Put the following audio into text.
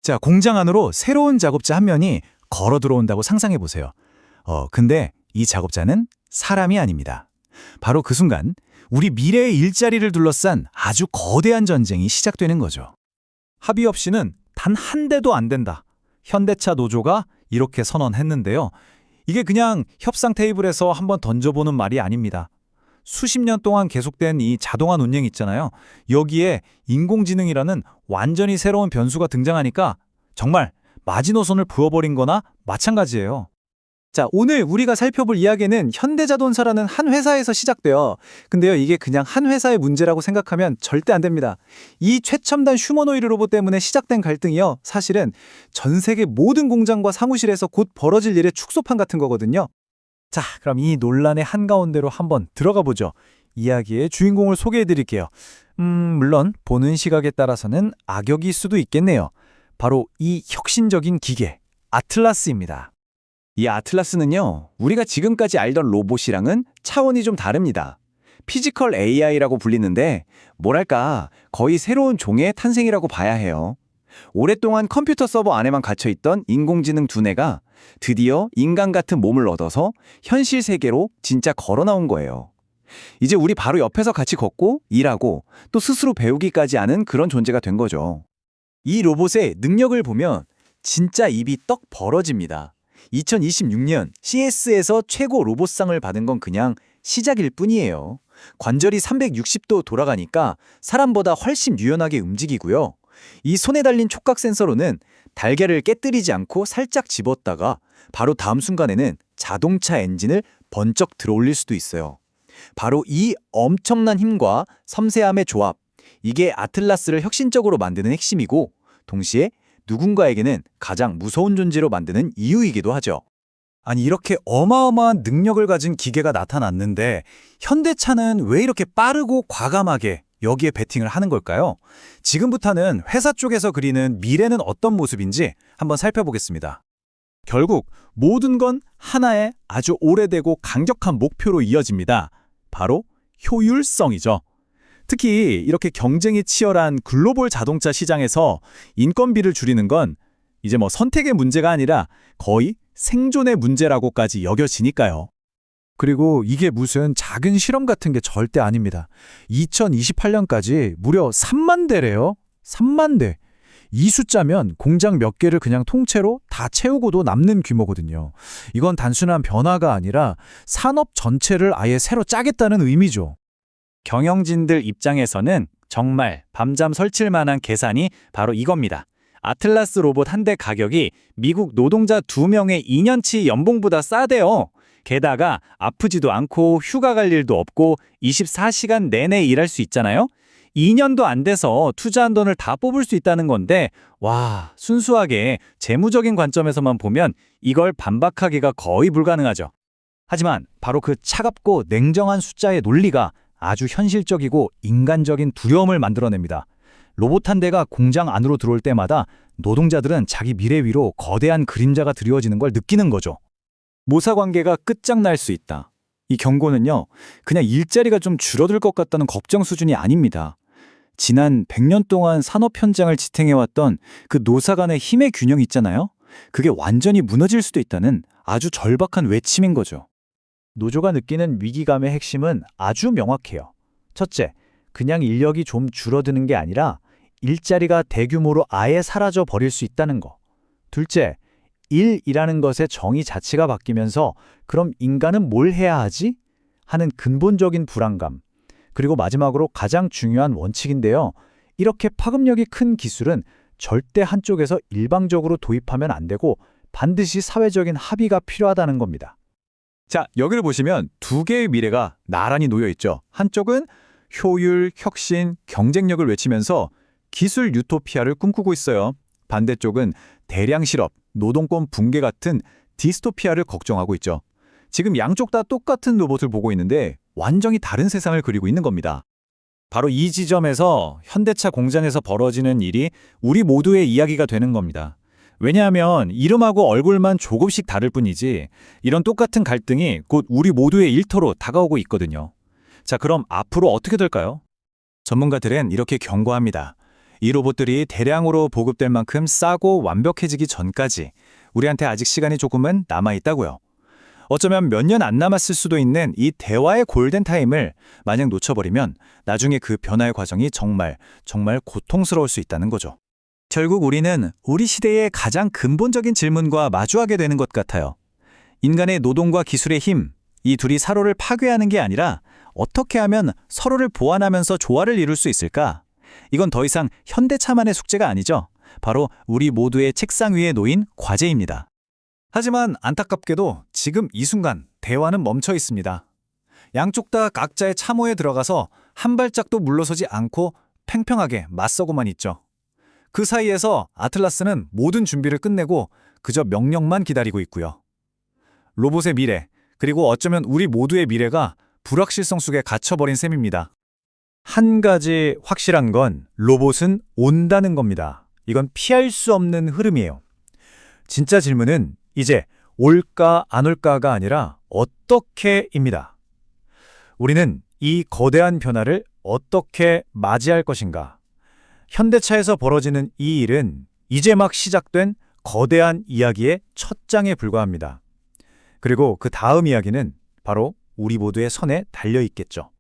자, 공장 안으로 새로운 작업자 한 명이 걸어 들어온다고 상상해 보세요. 근데 이 작업자는 사람이 아닙니다. 바로 그 순간 우리 미래의 일자리를 둘러싼 아주 거대한 전쟁이 시작되는 거죠. 합의 없이는 단 한 대도 안 된다. 현대차 노조가 이렇게 선언했는데요. 이게 그냥 협상 테이블에서 한번 던져보는 말이 아닙니다. 수십 년 동안 계속된 이 자동화 논쟁 있잖아요. 여기에 인공지능이라는 완전히 새로운 변수가 등장하니까 정말 마지노선을 부어버린 거나 마찬가지예요. 자, 오늘 우리가 살펴볼 이야기는 현대자동차라는 한 회사에서 시작돼요. 근데요, 이게 그냥 한 회사의 문제라고 생각하면 절대 안 됩니다. 이 최첨단 휴머노이드 로봇 때문에 시작된 갈등이요, 사실은 전 세계 모든 공장과 사무실에서 곧 벌어질 일의 축소판 같은 거거든요. 자, 그럼 이 논란의 한가운데로 한번 들어가 보죠. 이야기의 주인공을 소개해 드릴게요. 물론 보는 시각에 따라서는 악역일 수도 있겠네요. 바로 이 혁신적인 기계, 아틀라스입니다. 이 아틀라스는요, 우리가 지금까지 알던 로봇이랑은 차원이 좀 다릅니다. 피지컬 AI라고 불리는데 뭐랄까 거의 새로운 종의 탄생이라고 봐야 해요. 오랫동안 컴퓨터 서버 안에만 갇혀있던 인공지능 두뇌가 드디어 인간 같은 몸을 얻어서 현실 세계로 진짜 걸어 나온 거예요. 이제 우리 바로 옆에서 같이 걷고 일하고 또 스스로 배우기까지 하는 그런 존재가 된 거죠. 이 로봇의 능력을 보면 진짜 입이 떡 벌어집니다. 2026년 CS에서 최고 로봇상을 받은 건 그냥 시작일 뿐이에요. 관절이 360도 돌아가니까 사람보다 훨씬 유연하게 움직이고요. 이 손에 달린 촉각 센서로는 달걀을 깨뜨리지 않고 살짝 집었다가 바로 다음 순간에는 자동차 엔진을 번쩍 들어올릴 수도 있어요. 바로 이 엄청난 힘과 섬세함의 조합, 이게 아틀라스를 혁신적으로 만드는 핵심이고 동시에 누군가에게는 가장 무서운 존재로 만드는 이유이기도 하죠. 아니, 이렇게 어마어마한 능력을 가진 기계가 나타났는데 현대차는 왜 이렇게 빠르고 과감하게 여기에 베팅을 하는 걸까요? 지금부터는 회사 쪽에서 그리는 미래는 어떤 모습인지 한번 살펴보겠습니다. 결국 모든 건 하나의 아주 오래되고 강력한 목표로 이어집니다. 바로 효율성이죠. 특히 이렇게 경쟁이 치열한 글로벌 자동차 시장에서 인건비를 줄이는 건 이제 선택의 문제가 아니라 거의 생존의 문제라고까지 여겨지니까요. 그리고 이게 무슨 작은 실험 같은 게 절대 아닙니다. 2028년까지 무려 3만 대래요. 3만 대. 이 숫자면 공장 몇 개를 그냥 통째로 다 채우고도 남는 규모거든요. 이건 단순한 변화가 아니라 산업 전체를 아예 새로 짜겠다는 의미죠. 경영진들 입장에서는 정말 밤잠 설칠 만한 계산이 바로 이겁니다. 아틀라스 로봇 한 대 가격이 미국 노동자 2명의 2년치 연봉보다 싸대요. 게다가 아프지도 않고 휴가 갈 일도 없고 24시간 내내 일할 수 있잖아요. 2년도 안 돼서 투자한 돈을 다 뽑을 수 있다는 건데, 와, 순수하게 재무적인 관점에서만 보면 이걸 반박하기가 거의 불가능하죠. 하지만 바로 그 차갑고 냉정한 숫자의 논리가 아주 현실적이고 인간적인 두려움을 만들어냅니다. 로봇 한 대가 공장 안으로 들어올 때마다 노동자들은 자기 미래 위로 거대한 그림자가 드리워지는 걸 느끼는 거죠. 모사관계가 끝장날 수 있다. 이 경고는요, 그냥 일자리가 좀 줄어들 것 같다는 걱정 수준이 아닙니다. 지난 100년 동안 산업 현장을 지탱해왔던 그 노사 간의 힘의 균형 있잖아요. 그게 완전히 무너질 수도 있다는 아주 절박한 외침인 거죠. 노조가 느끼는 위기감의 핵심은 아주 명확해요. 첫째, 그냥 인력이 좀 줄어드는 게 아니라 일자리가 대규모로 아예 사라져 버릴 수 있다는 거. 둘째, 일이라는 것의 정의 자체가 바뀌면서 그럼 인간은 뭘 해야 하지? 하는 근본적인 불안감. 그리고 마지막으로 가장 중요한 원칙인데요. 이렇게 파급력이 큰 기술은 절대 한쪽에서 일방적으로 도입하면 안 되고 반드시 사회적인 합의가 필요하다는 겁니다. 자, 여기를 보시면 두 개의 미래가 나란히 놓여 있죠. 한쪽은 효율, 혁신, 경쟁력을 외치면서 기술 유토피아를 꿈꾸고 있어요. 반대쪽은 대량 실업, 노동권 붕괴 같은 디스토피아를 걱정하고 있죠. 지금 양쪽 다 똑같은 로봇을 보고 있는데 완전히 다른 세상을 그리고 있는 겁니다. 바로 이 지점에서 현대차 공장에서 벌어지는 일이 우리 모두의 이야기가 되는 겁니다. 왜냐하면 이름하고 얼굴만 조금씩 다를 뿐이지 이런 똑같은 갈등이 곧 우리 모두의 일터로 다가오고 있거든요. 자, 그럼 앞으로 어떻게 될까요? 전문가들은 이렇게 경고합니다. 이 로봇들이 대량으로 보급될 만큼 싸고 완벽해지기 전까지 우리한테 아직 시간이 조금은 남아있다고요. 어쩌면 몇 년 안 남았을 수도 있는 이 대화의 골든타임을 만약 놓쳐버리면 나중에 그 변화의 과정이 정말 고통스러울 수 있다는 거죠. 결국 우리는 우리 시대의 가장 근본적인 질문과 마주하게 되는 것 같아요. 인간의 노동과 기술의 힘, 이 둘이 서로를 파괴하는 게 아니라 어떻게 하면 서로를 보완하면서 조화를 이룰 수 있을까? 이건 더 이상 현대차만의 숙제가 아니죠. 바로 우리 모두의 책상 위에 놓인 과제입니다. 하지만 안타깝게도 지금 이 순간 대화는 멈춰 있습니다. 양쪽 다 각자의 참호에 들어가서 한 발짝도 물러서지 않고 팽팽하게 맞서고만 있죠. 그 사이에서 아틀라스는 모든 준비를 끝내고 그저 명령만 기다리고 있고요. 로봇의 미래, 그리고 어쩌면 우리 모두의 미래가 불확실성 속에 갇혀버린 셈입니다. 한 가지 확실한 건 로봇은 온다는 겁니다. 이건 피할 수 없는 흐름이에요. 진짜 질문은 이제 올까 안 올까가 아니라 어떻게입니다. 우리는 이 거대한 변화를 어떻게 맞이할 것인가? 현대차에서 벌어지는 이 일은 이제 막 시작된 거대한 이야기의 첫 장에 불과합니다. 그리고 그 다음 이야기는 바로 우리 모두의 손에 달려 있겠죠.